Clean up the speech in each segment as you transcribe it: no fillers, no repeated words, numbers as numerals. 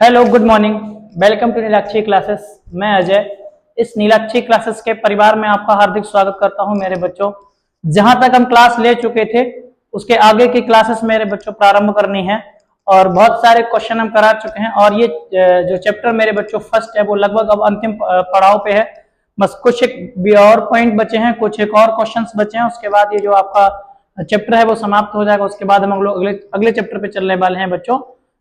Hello, good morning. Welcome to Nilakshi classes. मैं अजय इस Neelakshi classes के परिवार में आपका हार्दिक स्वागत करता हूं। मेरे बच्चों, जहां तक हम क्लास ले चुके थे उसके आगे की क्लासेस मेरे बच्चों प्रारंभ करनी है और बहुत सारे क्वेश्चन हम करा चुके हैं और ये जो चैप्टर मेरे बच्चों फर्स्ट है वो लगभग अब अंतिम पड़ाव पे है। बस कुछ एक भी और पॉइंट बचे हैं, कुछ एक और क्वेश्चंस बचे हैं, उसके बाद ये जो आपका चैप्टर है वो समाप्त हो जाएगा। उसके बाद हम लोग अगले चैप्टर पे चलने वाले हैं बच्चों,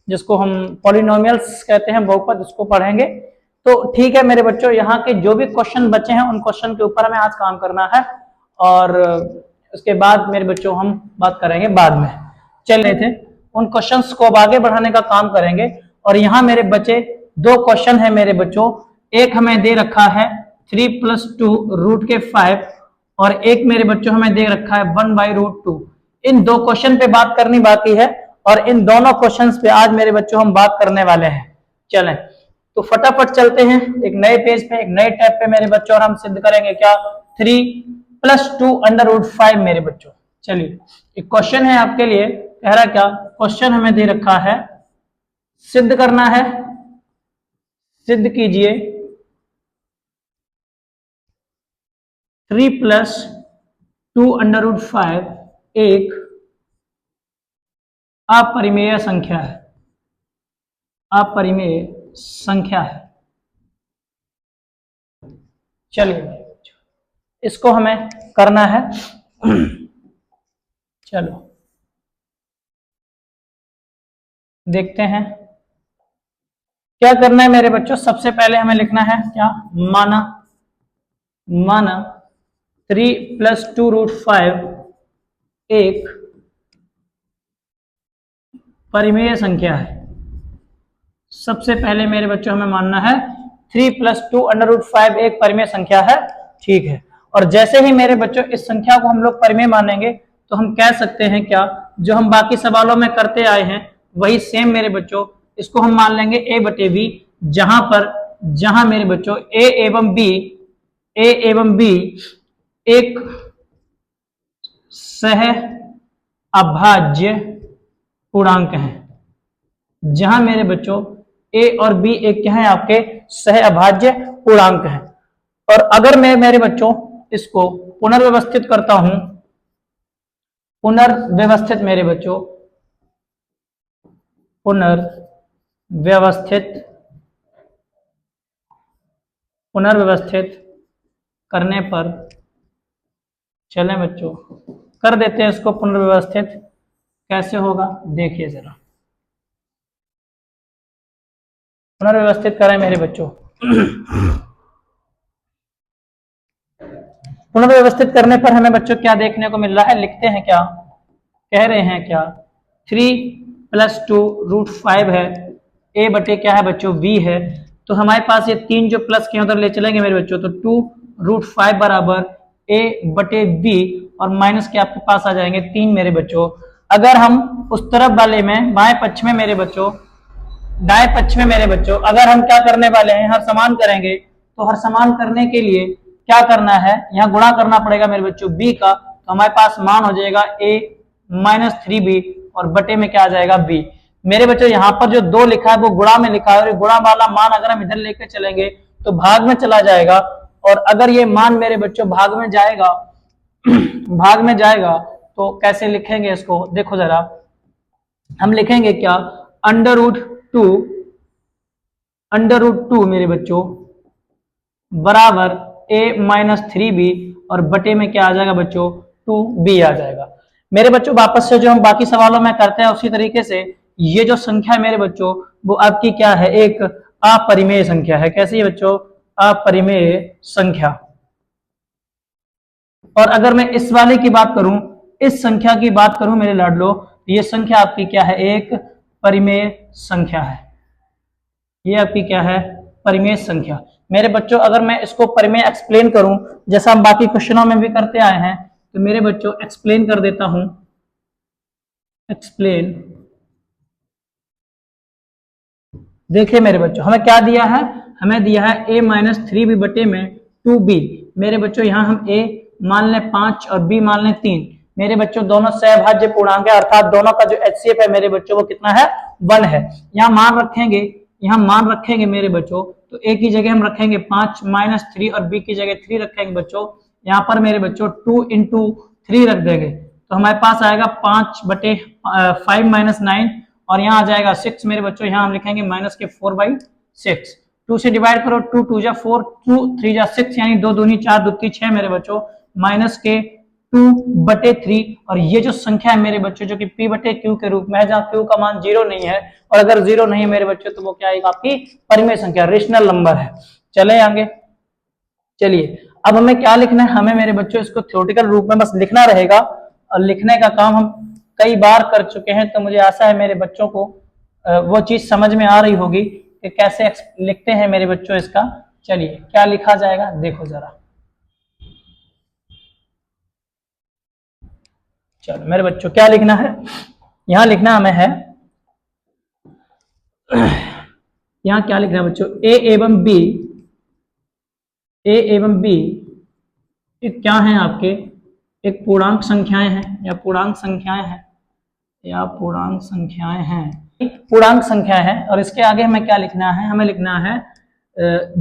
जिसको हम पॉलिनोमियल्स कहते हैं, बहुपद, उसको पढ़ेंगे। तो ठीक है मेरे बच्चों, यहाँ के जो भी क्वेश्चन बचे हैं उन क्वेश्चन के ऊपर हमें आज काम करना है और उसके बाद मेरे बच्चों हम बात करेंगे बाद में। चल रहे थे उन क्वेश्चंस को अब आगे बढ़ाने का काम करेंगे। और यहाँ मेरे बच्चे दो क्वेश्चन है मेरे बच्चों, एक हमें दे रखा है 3+2√5 और एक मेरे बच्चों हमें दे रखा है 1/√2। इन दो क्वेश्चन पे बात करनी बाकी है और इन दोनों क्वेश्चंस पे आज मेरे बच्चों हम बात करने वाले हैं। चलें तो फटाफट चलते हैं एक नए पेज पे, एक नए टैब पे मेरे बच्चों, और हम सिद्ध करेंगे क्या 3+2√5 मेरे बच्चों। चलिए, एक क्वेश्चन है आपके लिए, कह रहा क्या, क्वेश्चन हमें दे रखा है, सिद्ध करना है, सिद्ध कीजिए 3+2√5 एक अपरिमेय संख्या है, अपरिमेय संख्या है। चलिए इसको हमें करना है। चलो देखते हैं क्या करना है मेरे बच्चों। सबसे पहले हमें लिखना है क्या, माना 3+2√5 एक परिमेय संख्या है। सबसे पहले मेरे बच्चों हमें मानना है 3+2√5 एक परिमेय संख्या है, ठीक है। और जैसे ही मेरे बच्चों इस संख्या को हम लोग परिमेय मानेंगे तो हम कह सकते हैं क्या, जो हम बाकी सवालों में करते आए हैं वही सेम मेरे बच्चों, इसको हम मान लेंगे a/b, जहां मेरे बच्चों a एवं b एक सह अभाज्य पूर्णांक हैं। जहां मेरे बच्चों a और b एक क्या है, आपके सह अभाज्य पूर्णांक हैं। और अगर मैं मेरे बच्चों इसको पुनर्व्यवस्थित करता हूं, पुनर्व्यवस्थित मेरे बच्चों, पुनर्व्यवस्थित करने पर, चलें बच्चों कर देते हैं इसको पुनर्व्यवस्थित। कैसे होगा देखिए जरा, पुनर्व्यवस्थित करें मेरे बच्चों। पुनर्व्यवस्थित करने पर हमें बच्चों क्या देखने को मिल रहा है, लिखते हैं क्या, कह रहे हैं क्या, 3+2√5 है, a बटे क्या है बच्चों, b है। तो हमारे पास ये तीन जो प्लस के उधर ले चलेंगे मेरे बच्चों, तो 2√5 बराबर a/b और माइनस के आपके पास आ जाएंगे 3 मेरे बच्चों। अगर हम उस तरफ वाले में बाएं पक्ष में मेरे बच्चों, दाएं पक्ष में मेरे बच्चों, अगर हम क्या करने वाले हैं, हर समान करेंगे, तो हर समान करने के लिए क्या करना है, यहाँ गुणा करना पड़ेगा मेरे बच्चों b का। तो हमारे पास मान हो जाएगा a-3b और बटे में क्या आ जाएगा b। मेरे बच्चों यहाँ पर जो 2 लिखा है वो गुणा में लिखा है और गुणा वाला मान अगर हम इधर लेकर चलेंगे तो भाग में चला जाएगा। और अगर ये मान मेरे बच्चों भाग में जाएगा भाग में जाएगा तो कैसे लिखेंगे इसको, देखो जरा, हम लिखेंगे क्या, √2 मेरे बच्चों बराबर a-3b और बटे में क्या आ जाएगा बच्चों, 2b आ जाएगा। मेरे बच्चों वापस से जो हम बाकी सवालों में करते हैं उसी तरीके से ये जो संख्या है मेरे बच्चों वो आपकी क्या है, एक अपरिमेय संख्या है। कैसी है बच्चों, अपरिमेय संख्या। और अगर मैं इस वाले की बात करूं, इस संख्या की बात करूं मेरे लाडलो, ये संख्या आपकी क्या है, एक परिमेय संख्या है। ये आपकी क्या है, परिमेय संख्या। मेरे बच्चों अगर मैं इसको परिमेय एक्सप्लेन करूं, जैसा हम बाकी क्वेश्चनों में भी करते आए हैं, तो मेरे बच्चों एक्सप्लेन कर देता हूं। एक्सप्लेन, देखिए मेरे बच्चों हमें क्या दिया है, हमें दिया है a-3b बटे में 2b। मेरे बच्चों यहाँ हम a मान लें 5 और b मान लें 3। मेरे बच्चों दोनों सहभाज्य पूर्णांक है, अर्थात दोनों का जो HCF है मेरे बच्चों वो कितना है, 1 है। यहाँ मान रखेंगे यहाँ मान रखेंगे मेरे बच्चों, तो ए की जगह हम रखेंगे 5 माइनस 3 और बी की जगह 3 रखेंगे बच्चों। यहाँ पर मेरे बच्चों 2 इंटू 3 रख देंगे, तो हमारे पास आएगा 5/5 - 9, और यहाँ आ जाएगा 6 मेरे बच्चों। यहाँ हम लिखेंगे माइनस के 4/6। 2 से डिवाइड करो, 2 2 जा 4, 2 3 जा 6, यानी 2 दूनी 4, 2 3 6 मेरे बच्चों, माइनस के 2/3। और ये जो संख्या है मेरे बच्चों, जो कि p/q के रूप में है, जहाँ q का मान 0 नहीं है, और अगर 0 नहीं है मेरे बच्चों तो वो क्या है, आपकी परिमेय संख्या, रेशनल नंबर है। चले आगे, चलिए अब हमें क्या लिखना है, हमें मेरे बच्चों इसको थ्योरेटिकल रूप में बस लिखना रहेगा, और लिखने का काम हम कई बार कर चुके हैं, तो मुझे आशा है मेरे बच्चों को वो चीज समझ में आ रही होगी कि कैसे लिखते हैं मेरे बच्चों इसका। चलिए क्या लिखा जाएगा देखो जरा। चलो मेरे बच्चों क्या लिखना है, यहाँ लिखना हमें है, यहाँ क्या लिखना है बच्चों, ए एवं बी, ए एवं बी क्या है आपके, एक पूर्णांक संख्याएं हैं, या पूर्णांक संख्याएं हैं, या पूर्णांक संख्याएं हैं, पूर्णांक संख्या है। और इसके आगे हमें क्या लिखना है, हमें लिखना है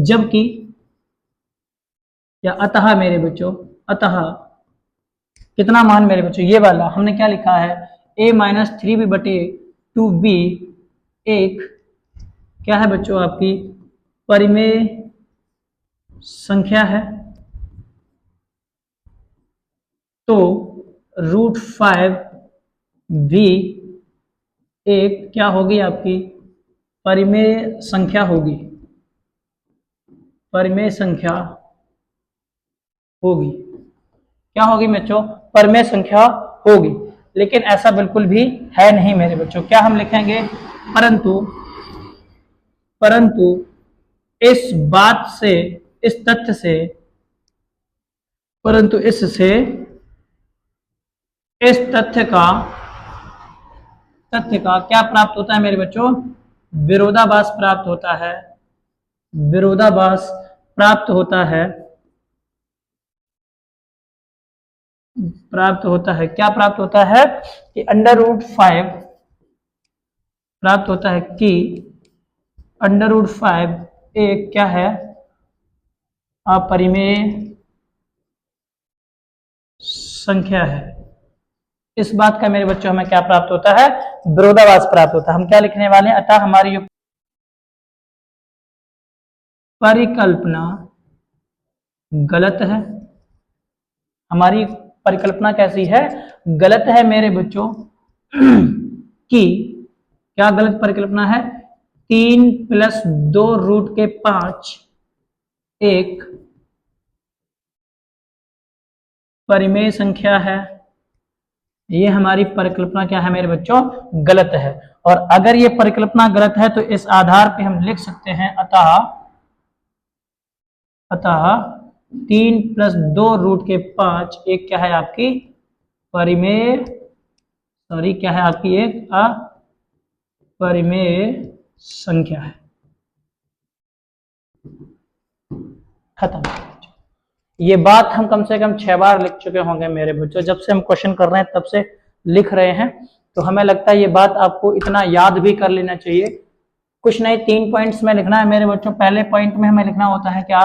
जबकि, या अतः मेरे बच्चों, अतः कितना मान मेरे बच्चों, ये वाला हमने क्या लिखा है, a-3b/2b एक क्या है बच्चों, आपकी परिमेय संख्या है। तो √5b एक क्या होगी, आपकी परिमेय संख्या होगी, परिमेय संख्या होगी, क्या होगी बच्चों, परिमेय संख्या होगी। लेकिन ऐसा बिल्कुल भी है नहीं मेरे बच्चों, क्या हम लिखेंगे, परंतु इस बात से, इस तथ्य से, परंतु इससे इस तथ्य का क्या प्राप्त होता है मेरे बच्चों, विरोधाभास प्राप्त होता है, विरोधाभास प्राप्त होता है, क्या प्राप्त होता है कि √5 प्राप्त होता है, कि √5 एक क्या है, अपरिमेय संख्या है। इस बात का मेरे बच्चों हमें क्या प्राप्त होता है, विरोधाभास प्राप्त होता है। हम क्या लिखने वाले हैं, अतः हमारी जो परिकल्पना गलत है, हमारी परिकल्पना कैसी है, गलत है मेरे बच्चों, कि क्या गलत परिकल्पना है, 3 + 2√5 एक परिमेय संख्या है। ये हमारी परिकल्पना क्या है मेरे बच्चों, गलत है। और अगर ये परिकल्पना गलत है तो इस आधार पे हम लिख सकते हैं, अतः 3 + 2√5 एक क्या है, आपकी परिमेय, क्या है आपकी एक अपरिमेय संख्या है। खत्म। ये बात हम कम से कम 6 बार लिख चुके होंगे मेरे बच्चों, जब से हम क्वेश्चन कर रहे हैं तब से लिख रहे हैं, तो हमें लगता है ये बात आपको इतना याद भी कर लेना चाहिए। कुछ नहीं, 3 पॉइंट्स में लिखना है मेरे बच्चों। पहले पॉइंट में हमें लिखना होता है क्या,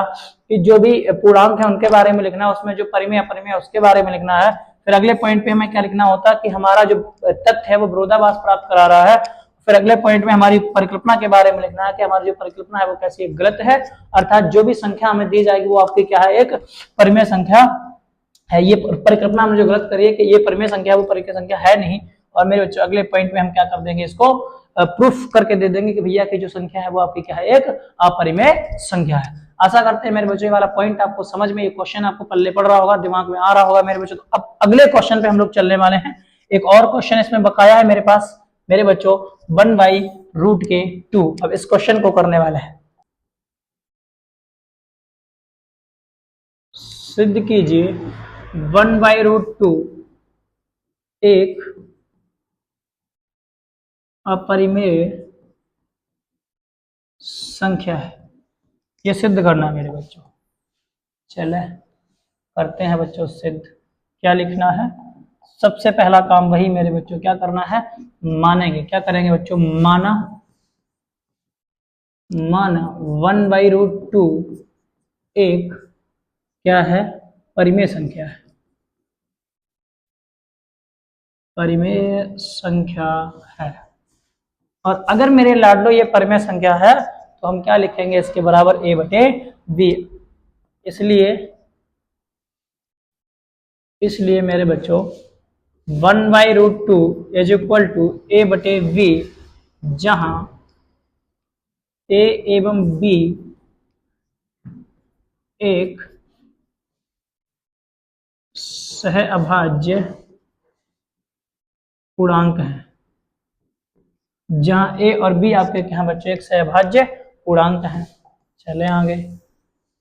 कि जो भी पूर्णांक है उनके बारे में लिखना है, उसमें जो परिमेय अपरिमेय उसके बारे में लिखना है। फिर अगले पॉइंट पे हमें क्या लिखना होता है, कि हमारा जो तथ्य है वो विरोधाभास प्राप्त करा रहा है। फिर अगले पॉइंट में हमारी परिकल्पना के बारे में लिखना है, कि हमारी जो परिकल्पना है वो कैसी गलत है, अर्थात जो भी संख्या हमें दी जाएगी वो आपकी क्या है, एक परिमेय संख्या है। ये परिकल्पना हमने जो गलत करी है कि ये परिमेय संख्या, वो परिमेय संख्या है नहीं। और मेरे बच्चों अगले पॉइंट में हम क्या कर देंगे, इसको प्रूफ करके दे देंगे कि भैया की जो संख्या है वो आपकी क्या है, एक अपरिमेय संख्या है। आशा करते हैं मेरे बच्चों ये वाला पॉइंट आपको समझ में, ये क्वेश्चन आपको पल्ले पड़ रहा होगा, दिमाग में आ रहा होगा मेरे बच्चों। तो अब अगले क्वेश्चन पे हम लोग चलने वाले हैं। एक और क्वेश्चन इसमें बकाया है मेरे पास मेरे बच्चों, 1/√2। अब इस क्वेश्चन को करने वाले हैं। सिद्ध कीजिए 1/√2 एक अपरिमेय संख्या है। ये सिद्ध करना है मेरे बच्चों। चले करते हैं बच्चों सिद्ध। क्या लिखना है, सबसे पहला काम वही मेरे बच्चों, क्या करना है, मानेंगे। क्या करेंगे बच्चों, माना माना 1/√2 एक क्या है, परिमेय संख्या है, परिमेय संख्या है। और अगर मेरे लाडलो ये परिमेय संख्या है तो हम क्या लिखेंगे, इसके बराबर a/b। इसलिए मेरे बच्चों 1/√2 इज इक्वल टू a/b, जहां a एवं b एक सहअभाज्य पूर्णांक है, जहां a और b आपके क्या बच्चों एक सहअभाज्य पूर्णांक है। चले आगे,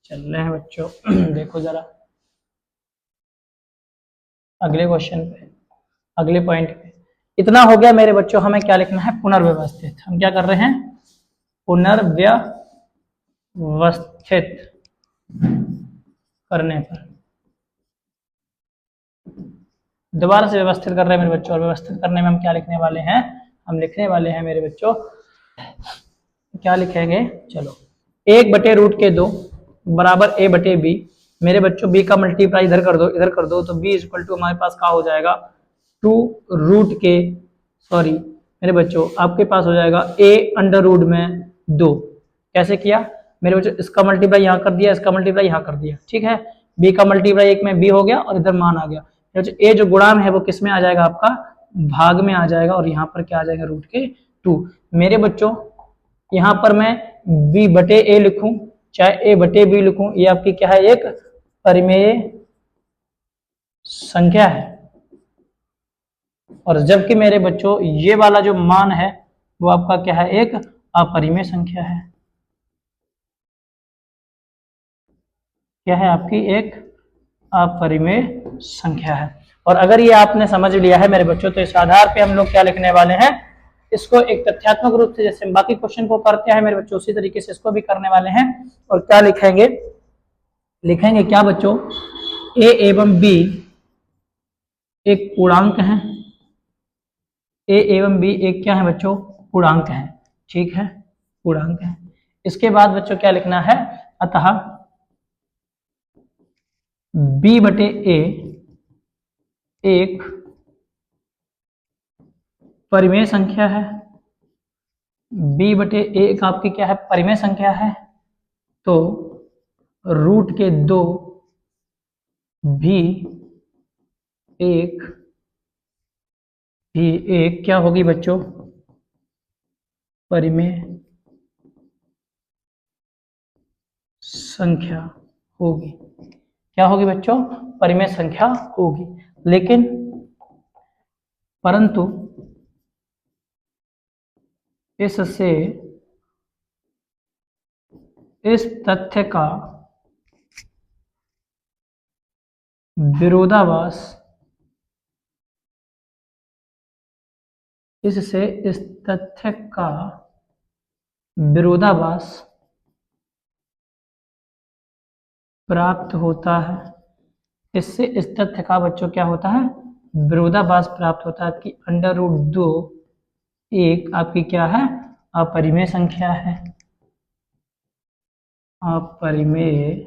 चल रहे हैं बच्चों देखो जरा अगले क्वेश्चन पे, अगले पॉइंट पे। इतना हो गया मेरे बच्चों, हमें क्या लिखना है, पुनर्व्यवस्थित। हम क्या कर रहे हैं, पुनर्व्यवस्थित करने पर दोबारा से व्यवस्थित कर रहे हैं मेरे बच्चों। और व्यवस्थित करने में हम क्या लिखने वाले हैं, हम लिखने वाले हैं मेरे बच्चों, क्या लिखेंगे, चलो 1/√2 बराबर a/b। मेरे बच्चों b का मल्टीप्लाई इधर कर दो, इधर कर दो, तो b इक्वल टू हमारे पास क्या हो जाएगा, 2 मेरे बच्चों आपके पास हो जाएगा a√2। कैसे किया मेरे बच्चों, इसका मल्टीप्लाई यहाँ कर दिया, इसका मल्टीप्लाई यहाँ कर दिया, ठीक है। b का मल्टीप्लाई एक में b हो गया और इधर मान आ गया। a जो गुणांक है वो किस में आ जाएगा, आपका भाग में आ जाएगा, और यहाँ पर क्या आ जाएगा, √2। मेरे बच्चों यहाँ पर मैं b/a लिखूं चाहे a/b लिखूं, ये आपकी क्या है, एक परिमेय संख्या है। और जबकि मेरे बच्चों ये वाला जो मान है वो आपका क्या है, एक अपरिमेय संख्या है। क्या है, आपकी एक अपरिमेय संख्या है। और अगर ये आपने समझ लिया है मेरे बच्चों, तो इस आधार पे हम लोग क्या लिखने वाले हैं, इसको एक तथ्यात्मक रूप से जैसे बाकी क्वेश्चन को करते हैं मेरे बच्चों, उसी तरीके से इसको भी करने वाले हैं। और क्या लिखेंगे, लिखेंगे क्या बच्चों, a एवं b एक पूर्णांक है, a एवं b एक क्या है बच्चों, पूर्णांक है, ठीक है, पूर्णांक है। इसके बाद बच्चों क्या लिखना है, अतः b/a एक परिमेय संख्या है, b/a एक आपकी क्या है, परिमेय संख्या है। तो √2 भी एक क्या होगी बच्चों, परिमेय संख्या होगी। क्या होगी बच्चों, परिमेय संख्या होगी। लेकिन परंतु इससे इस तथ्य का विरोधाभास, इससे इस तथ्य का विरोधाभास प्राप्त होता है। इससे इस तथ्य का बच्चों क्या होता है, विरोधाभास प्राप्त होता है कि √2 एक आपकी क्या है, अपरिमेय संख्या है, अपरिमेय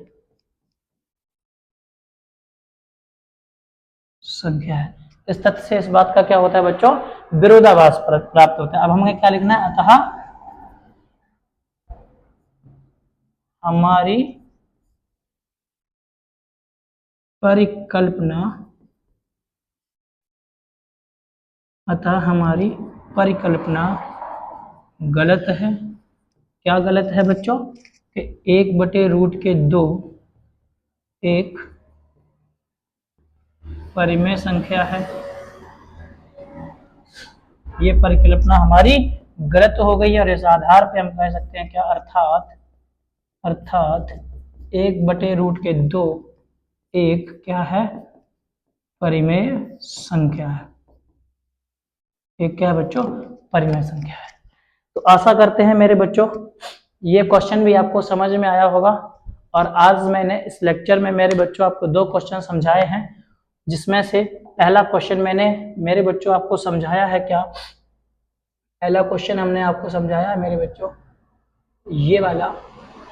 संख्या है। इस तथ्य से इस बात का क्या होता है बच्चों, विरोधाभास प्राप्त होता है। अब हमें क्या लिखना है, अतः हमारी परिकल्पना, अतः हमारी परिकल्पना गलत है। क्या गलत है बच्चों, कि 1/√2 एक परिमेय संख्या है। ये परिकल्पना हमारी गलत हो गई है। और इस आधार पे हम कह सकते हैं क्या, अर्थात 1/√2 एक क्या है, परिमेय संख्या है। एक क्या है बच्चों, परिमेय संख्या है। तो आशा करते हैं मेरे बच्चों ये क्वेश्चन भी आपको समझ में आया होगा। और आज मैंने इस लेक्चर में मेरे बच्चों आपको 2 क्वेश्चन समझाए हैं, जिसमें से पहला क्वेश्चन मैंने मेरे बच्चों आपको समझाया है क्या, पहला क्वेश्चन हमने आपको समझाया है मेरे बच्चों ये वाला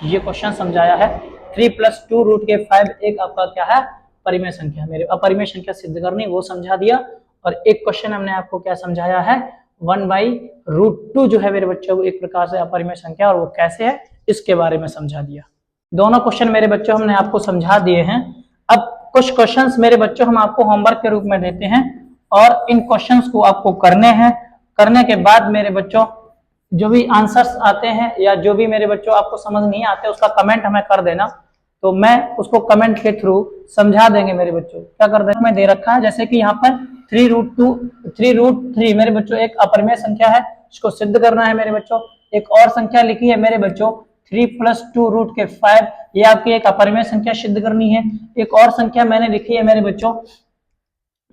ये क्वेश्चन समझाया है। 3 + 2 रूट के 5 एक आपका क्या है, परिमेय संख्या, मेरे अपरिमेय संख्या सिद्ध करनी वो समझा दिया। और एक क्वेश्चन हमने आपको क्या समझाया है, 1/√2 जो है मेरे बच्चों वो एक प्रकार से अपरिमेय संख्या और वो कैसे है इसके बारे में समझा दिया। दोनों क्वेश्चन मेरे बच्चों हमने आपको समझा दिए हैं। अब कुछ क्वेश्चंस मेरे बच्चों हम आपको होमवर्क के रूप में देते हैं और इन क्वेश्चंस को आपको करने हैं। करने के बाद मेरे बच्चों जो भी आंसर्स आते हैं या जो भी मेरे बच्चों आपको समझ नहीं आते उसका कमेंट हमें कर देना, तो मैं उसको कमेंट के थ्रू समझा देंगे मेरे बच्चों। क्या कर देंगे, मैं दे रखा है जैसे कि यहाँ पर 3√3 मेरे बच्चों एक अपरिमेय संख्या है, इसको सिद्ध करना है मेरे बच्चों। एक और संख्या लिखी है मेरे बच्चों 3 + 2 रूट के 5, ये आपकी एक अपरिमेय संख्या सिद्ध करनी है। एक और संख्या मैंने लिखी है मेरे बच्चों,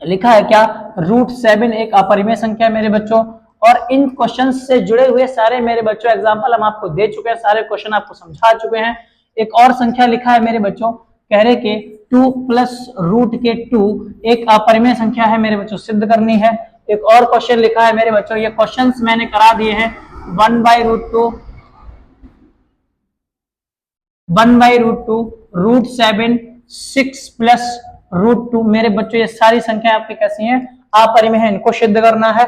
लिखा है क्या, √7 एक अपरिमेय संख्या है मेरे बच्चों। और इन क्वेश्चन से जुड़े हुए सारे मेरे बच्चों एग्जाम्पल हम आपको दे चुके हैं, सारे क्वेश्चन आपको समझा चुके हैं। एक और संख्या लिखा है मेरे बच्चों, कह रहे कि 2 + √2 एक अपरिमेय संख्या है मेरे बच्चों, सिद्ध करनी है। एक और क्वेश्चन लिखा है मेरे बच्चों, ये क्वेश्चंस मैंने करा दिए हैं, 1/√2 √7 6 + √2 मेरे बच्चों ये सारी संख्या आपकी कैसी हैं, अपरिमेय है, इनको सिद्ध करना है।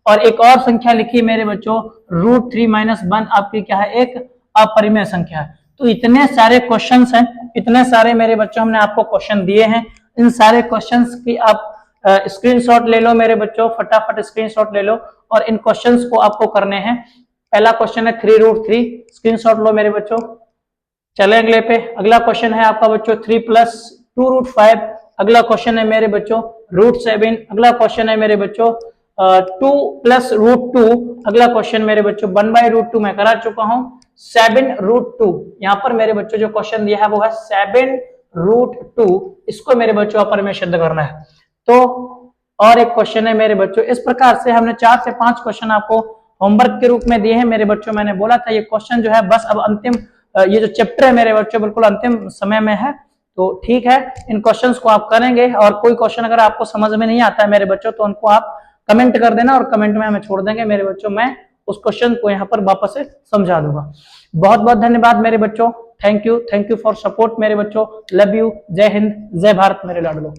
और एक और संख्या लिखी मेरे बच्चों √3 - 1 आपकी क्या है, एक अपरिमेय संख्या है। तो इतने सारे क्वेश्चंस हैं, इतने सारे मेरे बच्चों हमने आपको क्वेश्चन दिए हैं। इन सारे क्वेश्चंस की आप स्क्रीनशॉट ले लो मेरे बच्चों, फटाफट स्क्रीनशॉट ले लो और इन क्वेश्चंस को आपको करने हैं। पहला क्वेश्चन है 3√3, स्क्रीनशॉट लो मेरे बच्चों। चले अगले पे, अगला क्वेश्चन है आपका बच्चों 3 + 2√5, अगला क्वेश्चन है मेरे बच्चों √7, अगला क्वेश्चन है मेरे बच्चों 2 + √2, अगला क्वेश्चन मेरे बच्चों 1/√2 मैं करा चुका हूं। 7√2 यहाँ पर मेरे बच्चों जो क्वेश्चन दिया है वो है 7√2, इसको मेरे बच्चों अपरिमेय सिद्ध करना है। तो और एक क्वेश्चन है मेरे बच्चों, इस प्रकार से हमने 4 से 5 क्वेश्चन आपको होमवर्क के रूप में दिए हैं मेरे बच्चों। मैंने बोला था ये क्वेश्चन जो है बस अब अंतिम, ये जो चैप्टर है मेरे बच्चों बिल्कुल अंतिम समय में है, तो ठीक है इन क्वेश्चंस को आप करेंगे। और कोई क्वेश्चन अगर आपको समझ में नहीं आता है मेरे बच्चों तो उनको आप कमेंट कर देना और कमेंट में हमें छोड़ देंगे मेरे बच्चों, मैं उस क्वेश्चन को यहाँ पर वापस से समझा दूंगा। बहुत बहुत धन्यवाद मेरे बच्चों, थैंक यू फॉर सपोर्ट मेरे बच्चों, लव यू, जय हिंद, जय भारत मेरे लाडलो।